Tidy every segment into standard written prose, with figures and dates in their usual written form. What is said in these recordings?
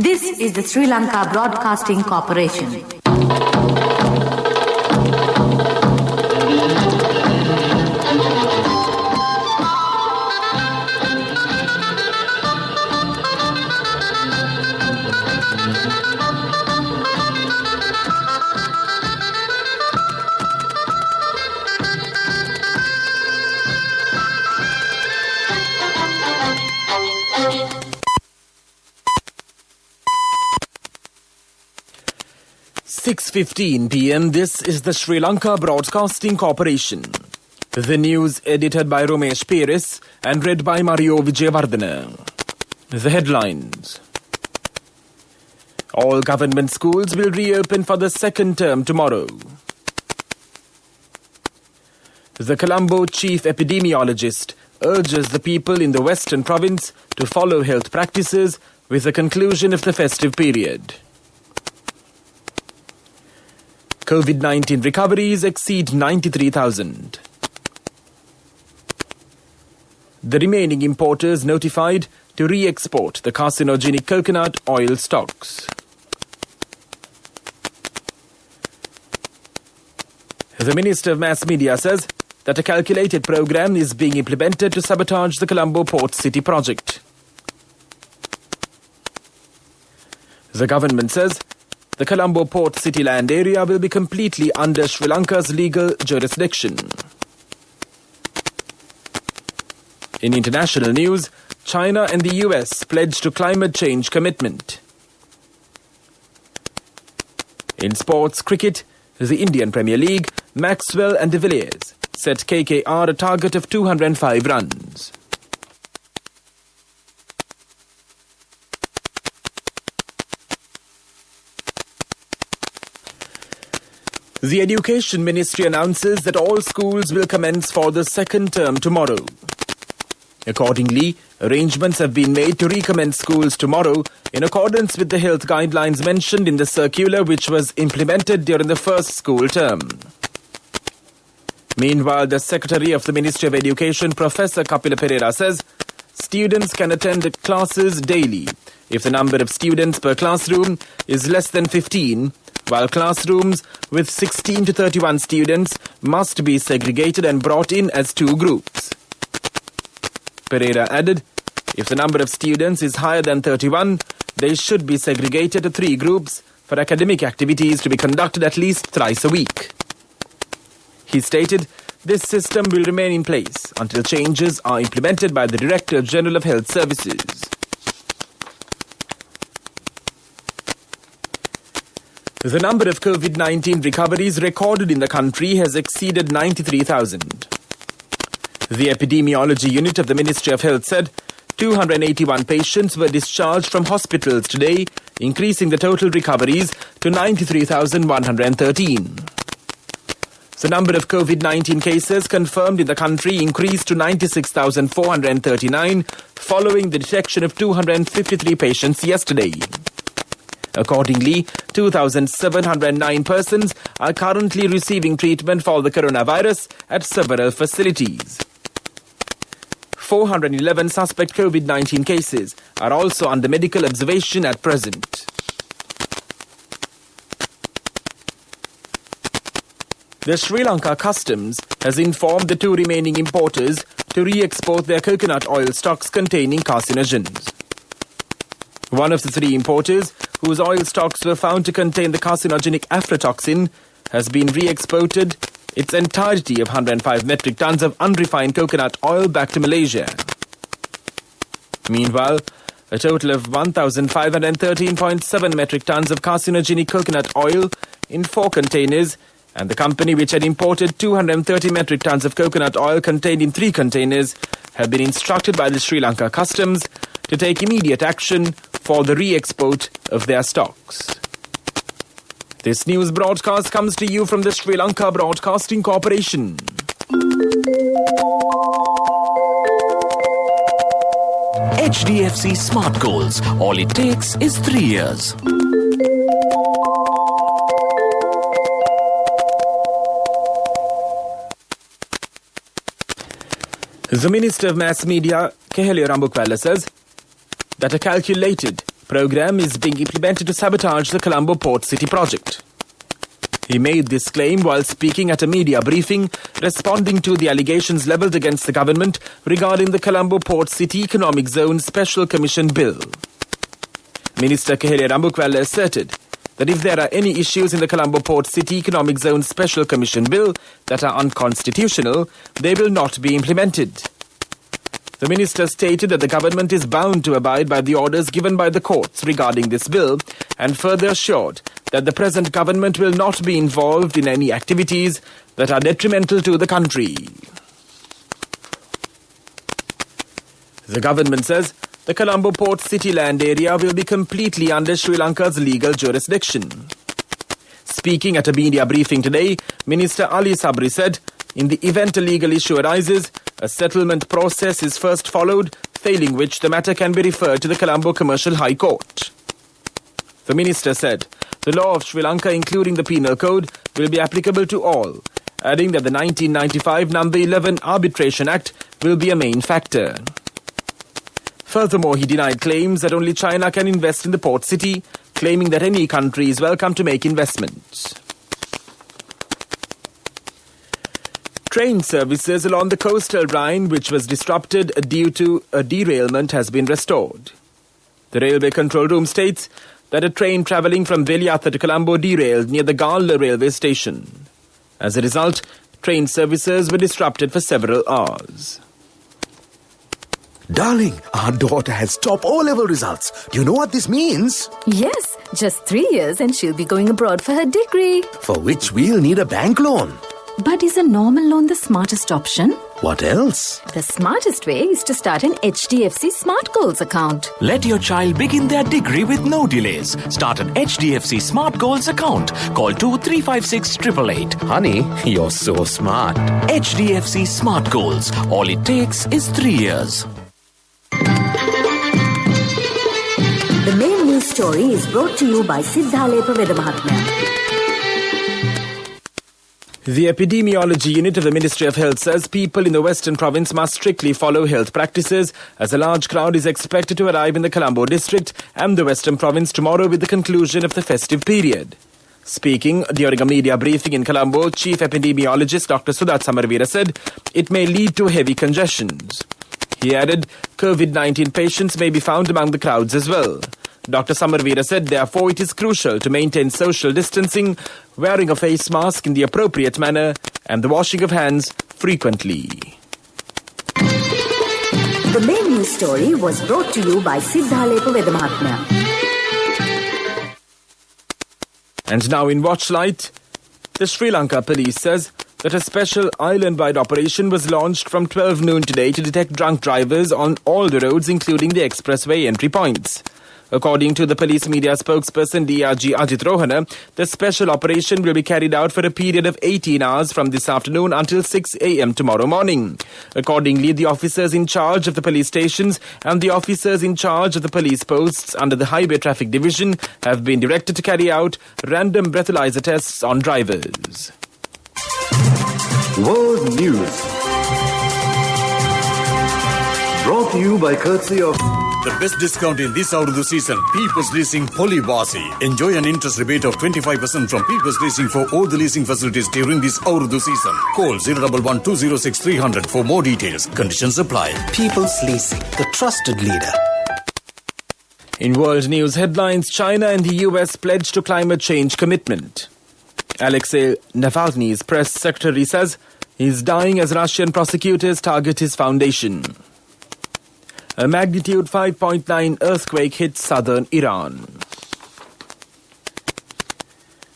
This is the Sri Lanka Broadcasting Corporation. .15 p.m. This is the Sri Lanka Broadcasting Corporation. The news edited by Romesh Peris and read by Mario Vijayavardhana. The headlines. All government schools will reopen for the second term tomorrow. The Colombo chief epidemiologist urges the people in the Western province to follow health practices with the conclusion of the festive period. COVID-19 recoveries exceed 93,000. The remaining importers notified to re-export the carcinogenic coconut oil stocks. The Minister of Mass Media says that a calculated program is being implemented to sabotage the Colombo Port City project. The government says the Colombo Port City land area will be completely under Sri Lanka's legal jurisdiction. In international news, China and the US pledged to climate change commitment. In sports cricket, the Indian Premier League, Maxwell and de Villiers set KKR a target of 205 runs. The Education Ministry announces that all schools will commence for the second term tomorrow. Accordingly, arrangements have been made to recommence schools tomorrow in accordance with the health guidelines mentioned in the circular which was implemented during the first school term. Meanwhile, the Secretary of the Ministry of Education, Professor Kapila Perera, says students can attend classes daily if the number of students per classroom is less than 15, while classrooms with 16 to 31 students must be segregated and brought in as two groups. Pereira added, if the number of students is higher than 31, they should be segregated to three groups for academic activities to be conducted at least thrice a week. He stated, this system will remain in place until changes are implemented by the Director General of Health Services. The number of COVID-19 recoveries recorded in the country has exceeded 93,000. The Epidemiology Unit of the Ministry of Health said 281 patients were discharged from hospitals today, increasing the total recoveries to 93,113. The number of COVID-19 cases confirmed in the country increased to 96,439 following the detection of 253 patients yesterday. Accordingly, 2,709 persons are currently receiving treatment for the coronavirus at several facilities. 411 suspect COVID-19 cases are also under medical observation at present. The Sri Lanka Customs has informed the two remaining importers to re-export their coconut oil stocks containing carcinogens. One of the three importers, whose oil stocks were found to contain the carcinogenic aflatoxin, has been re-exported its entirety of 105 metric tons of unrefined coconut oil back to Malaysia. Meanwhile, a total of 1,513.7 metric tons of carcinogenic coconut oil in 4 containers and the company which had imported 230 metric tons of coconut oil contained in 3 containers have been instructed by the Sri Lanka Customs to take immediate action for the re-export of their stocks. This news broadcast comes to you from the Sri Lanka Broadcasting Corporation. HDFC Smart Goals. All it takes is 3 years. The Minister of Mass Media, Keheliya Rambukwala, says that a calculated program is being implemented to sabotage the Colombo Port City project. He made this claim while speaking at a media briefing, responding to the allegations levelled against the government regarding the Colombo Port City Economic Zone Special Commission Bill. Minister Kehele Rambukwala asserted that if there are any issues in the Colombo Port City Economic Zone Special Commission Bill that are unconstitutional, they will not be implemented. The minister stated that the government is bound to abide by the orders given by the courts regarding this bill and further assured that the present government will not be involved in any activities that are detrimental to the country. The government says the Colombo Port City land area will be completely under Sri Lanka's legal jurisdiction. Speaking at a media briefing today, Minister Ali Sabri said, in the event a legal issue arises, a settlement process is first followed, failing which the matter can be referred to the Colombo Commercial High Court. The minister said, the law of Sri Lanka, including the penal code, will be applicable to all, adding that the 1995 No. 11 Arbitration Act will be a main factor. Furthermore, he denied claims that only China can invest in the port city, claiming that any country is welcome to make investments. Train services along the coastal Rhine, which was disrupted due to a derailment, has been restored. The railway control room states that a train travelling from Veliatha to Colombo derailed near the Gala railway station. As a result, train services were disrupted for several hours. Darling, our daughter has top O-level results. Do you know what this means? Yes, just 3 years and she'll be going abroad for her degree. For which we'll need a bank loan. But is a normal loan the smartest option? What else? The smartest way is to start an HDFC Smart Goals account. Let your child begin their degree with no delays. Start an HDFC Smart Goals account. Call 2356 888. Honey, you're so smart. HDFC Smart Goals. All it takes is 3 years. The main news story is brought to you by Siddhalepa Vedamahatmya. The Epidemiology Unit of the Ministry of Health says people in the Western Province must strictly follow health practices as a large crowd is expected to arrive in the Colombo district and the Western Province tomorrow with the conclusion of the festive period. Speaking during a media briefing in Colombo, Chief Epidemiologist Dr. Sudat Samarveera said it may lead to heavy congestions. He added, COVID-19 patients may be found among the crowds as well. Dr. Samarveera said, therefore, it is crucial to maintain social distancing, wearing a face mask in the appropriate manner, and the washing of hands frequently. The main news story was brought to you by Siddhalepa Vedamahatmya. And now in Watchlight, the Sri Lanka police says that a special island-wide operation was launched from 12 noon today to detect drunk drivers on all the roads, including the expressway entry points. According to the police media spokesperson DRG Ajit Rohana, the special operation will be carried out for a period of 18 hours from this afternoon until 6 a.m. tomorrow morning. Accordingly, the officers in charge of the police stations and the officers in charge of the police posts under the Highway Traffic Division have been directed to carry out random breathalyzer tests on drivers. World News. Brought to you by courtesy of the best discount in this Urdu season, People's Leasing Polywasi. Enjoy an interest rebate of 25% from People's Leasing for all the leasing facilities during this Urdu season. Call 011-206300 for more details. Conditions apply. People's Leasing, the trusted leader. In world news headlines, China and the US pledge to climate change commitment. Alexei Navalny's press secretary says he's dying as Russian prosecutors target his foundation. A magnitude 5.9 earthquake hit southern Iran.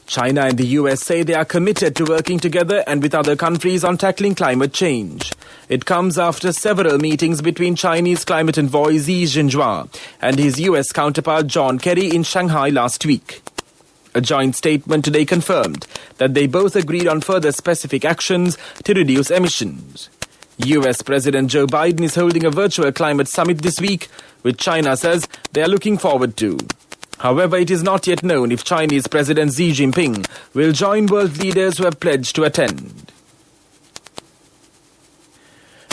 China and the US say they are committed to working together and with other countries on tackling climate change. It comes after several meetings between Chinese climate envoy Xi Jinping and his US counterpart John Kerry in Shanghai last week. A joint statement today confirmed that they both agreed on further specific actions to reduce emissions. US President Joe Biden is holding a virtual climate summit this week, which China says they are looking forward to. However, it is not yet known if Chinese President Xi Jinping will join world leaders who have pledged to attend.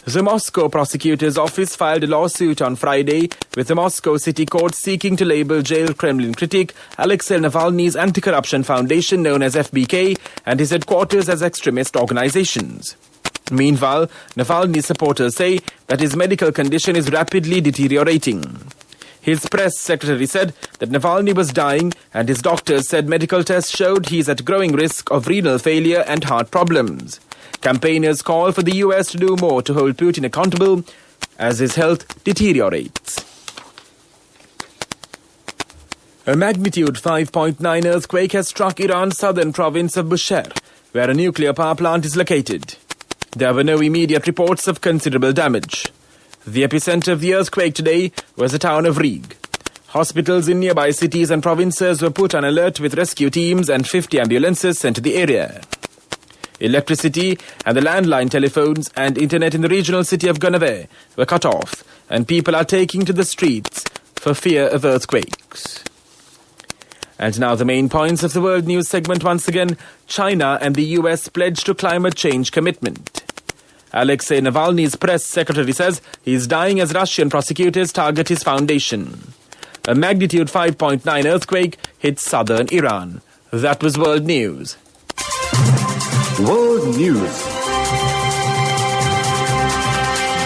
The Moscow prosecutor's office filed a lawsuit on Friday with the Moscow City Court seeking to label jailed Kremlin critic Alexei Navalny's anti-corruption foundation known as FBK and his headquarters as extremist organizations. Meanwhile, Navalny's supporters say that his medical condition is rapidly deteriorating. His press secretary said that Navalny was dying and his doctors said medical tests showed he is at growing risk of renal failure and heart problems. Campaigners call for the US to do more to hold Putin accountable as his health deteriorates. A magnitude 5.9 earthquake has struck Iran's southern province of Bushehr, where a nuclear power plant is located. There were no immediate reports of considerable damage. The epicenter of the earthquake today was the town of Rig. Hospitals in nearby cities and provinces were put on alert with rescue teams and 50 ambulances sent to the area. Electricity and the landline telephones and internet in the regional city of Gonave were cut off, and people are taking to the streets for fear of earthquakes. And now the main points of the world news segment once again. China and the US pledge to climate change commitment. Alexei Navalny's press secretary says he is dying as Russian prosecutors target his foundation. A magnitude 5.9 earthquake hit southern Iran. That was world news. World News.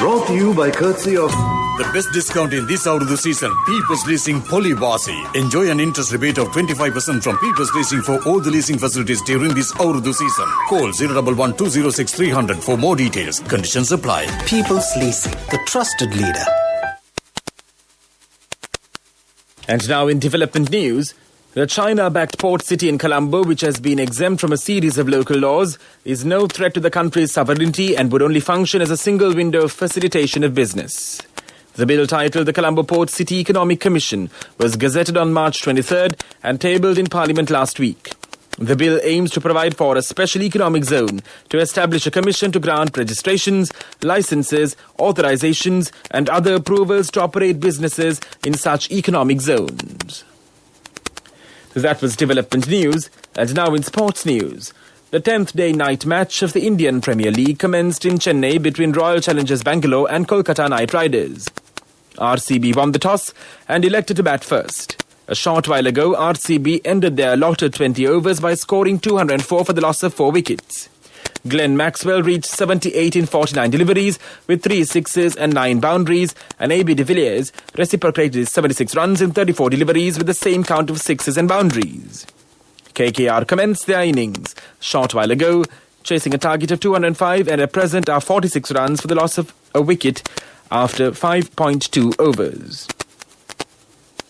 Brought to you by courtesy of The best discount in this Urdu season, People's Leasing Polybasi. Enjoy an interest rebate of 25% from People's Leasing for all the leasing facilities during this Urdu season. Call 011-206300 for more details. Conditions apply. People's Leasing, the trusted leader. And now in development news, the China-backed port city in Colombo, which has been exempt from a series of local laws, is no threat to the country's sovereignty and would only function as a single window of facilitation of business. The bill titled the Colombo Port City Economic Commission was gazetted on March 23rd and tabled in Parliament last week. The bill aims to provide for a special economic zone to establish a commission to grant registrations, licenses, authorizations and other approvals to operate businesses in such economic zones. That was development news, and now in sports news. The 10th day night match of the Indian Premier League commenced in Chennai between Royal Challengers Bangalore and Kolkata Knight Riders. RCB won the toss and elected to bat first. A short while ago, RCB ended their allotted 20 overs by scoring 204 for the loss of 4 wickets. Glenn Maxwell reached 78 in 49 deliveries with 3 sixes and 9 boundaries, and AB de Villiers reciprocated his 76 runs in 34 deliveries with the same count of sixes and boundaries. KKR commenced their innings short while ago, chasing a target of 205 and at present are 46 runs for the loss of a wicket after 5.2 overs.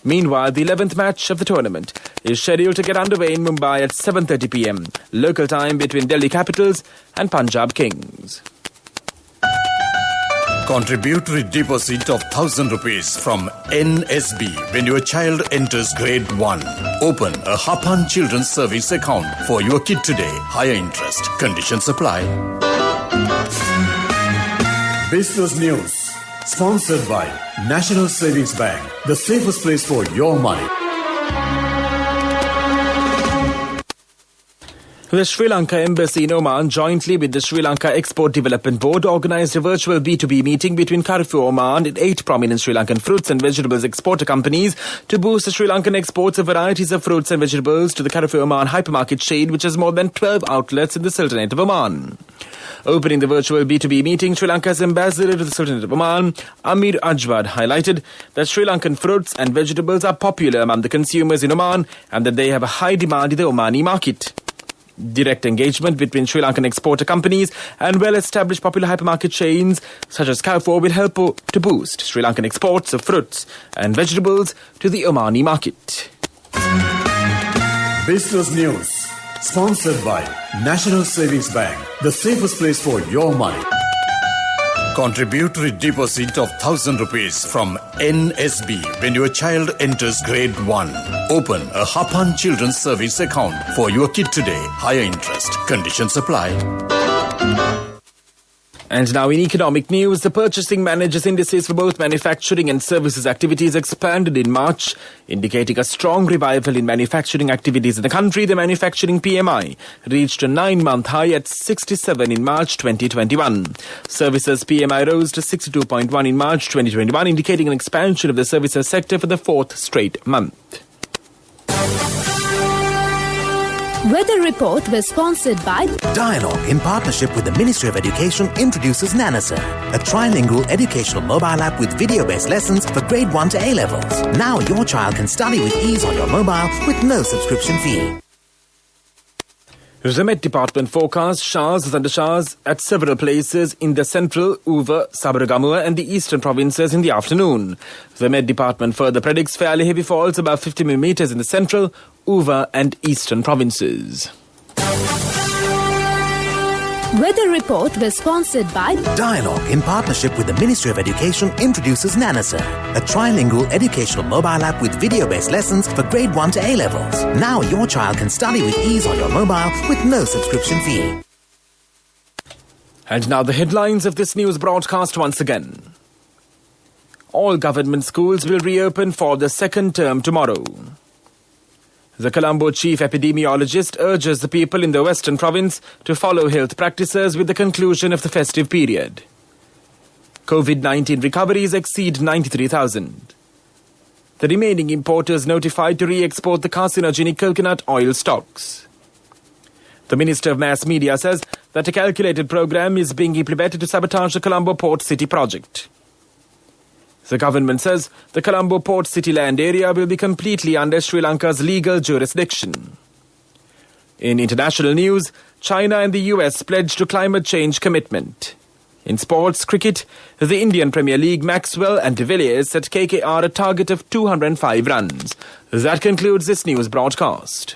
Meanwhile, the 11th match of the tournament is scheduled to get underway in Mumbai at 7:30 p.m. local time between Delhi Capitals and Punjab Kings. Contributory deposit of 1,000 rupees from NSB when your child enters grade 1. Open a Hapan Children's Service account for your kid today. Higher interest. Conditions apply. Business News. Sponsored by National Savings Bank. The safest place for your money. The Sri Lanka Embassy in Oman, jointly with the Sri Lanka Export Development Board, organised a virtual B2B meeting between Carrefour Oman and 8 prominent Sri Lankan fruits and vegetables exporter companies to boost the Sri Lankan exports of varieties of fruits and vegetables to the Carrefour Oman hypermarket chain, which has more than 12 outlets in the Sultanate of Oman. Opening the virtual B2B meeting, Sri Lanka's ambassador to the Sultanate of Oman, Amir Ajwad, highlighted that Sri Lankan fruits and vegetables are popular among the consumers in Oman and that they have a high demand in the Omani market. Direct engagement between Sri Lankan exporter companies and well-established popular hypermarket chains such as Carrefour will help to boost Sri Lankan exports of fruits and vegetables to the Omani market. Business News. Sponsored by National Savings Bank. The safest place for your money. Contributory deposit of 1,000 rupees from NSB when your child enters grade 1. Open a Hapan Children's Service account for your kid today. Higher interest. Conditions apply. And now in economic news, the purchasing managers' indices for both manufacturing and services activities expanded in March, indicating a strong revival in manufacturing activities in the country. The manufacturing PMI reached a 9-month high at 67 in March 2021. Services PMI rose to 62.1 in March 2021, indicating an expansion of the services sector for the 4th straight month. Weather report was sponsored by Dialogue, in partnership with the Ministry of Education, introduces Nanasir, a trilingual educational mobile app with video-based lessons for grade 1 to A-levels. Now your child can study with ease on your mobile with no subscription fee. The Met Department forecast showers and thundershowers at several places in the central, Uva, Sabaragamuwa and the eastern provinces in the afternoon. The Met Department further predicts fairly heavy falls above 50 millimeters in the central, Uva and eastern provinces. Weather report was sponsored by Dialogue, in partnership with the Ministry of Education, introduces Nanasir, a trilingual educational mobile app with video-based lessons for grade 1 to A-levels. Now your child can study with ease on your mobile with no subscription fee. And now the headlines of this news broadcast once again. All government schools will reopen for the second term tomorrow. The Colombo chief epidemiologist urges the people in the Western Province to follow health practices with the conclusion of the festive period. COVID-19 recoveries exceed 93,000. The remaining importers notified to re-export the carcinogenic coconut oil stocks. The Minister of Mass Media says that a calculated program is being implemented to sabotage the Colombo Port City project. The government says the Colombo Port City land area will be completely under Sri Lanka's legal jurisdiction. In international news, China and the US pledged to climate change commitment. In sports cricket, the Indian Premier League, Maxwell and de Villiers set KKR a target of 205 runs. That concludes this news broadcast.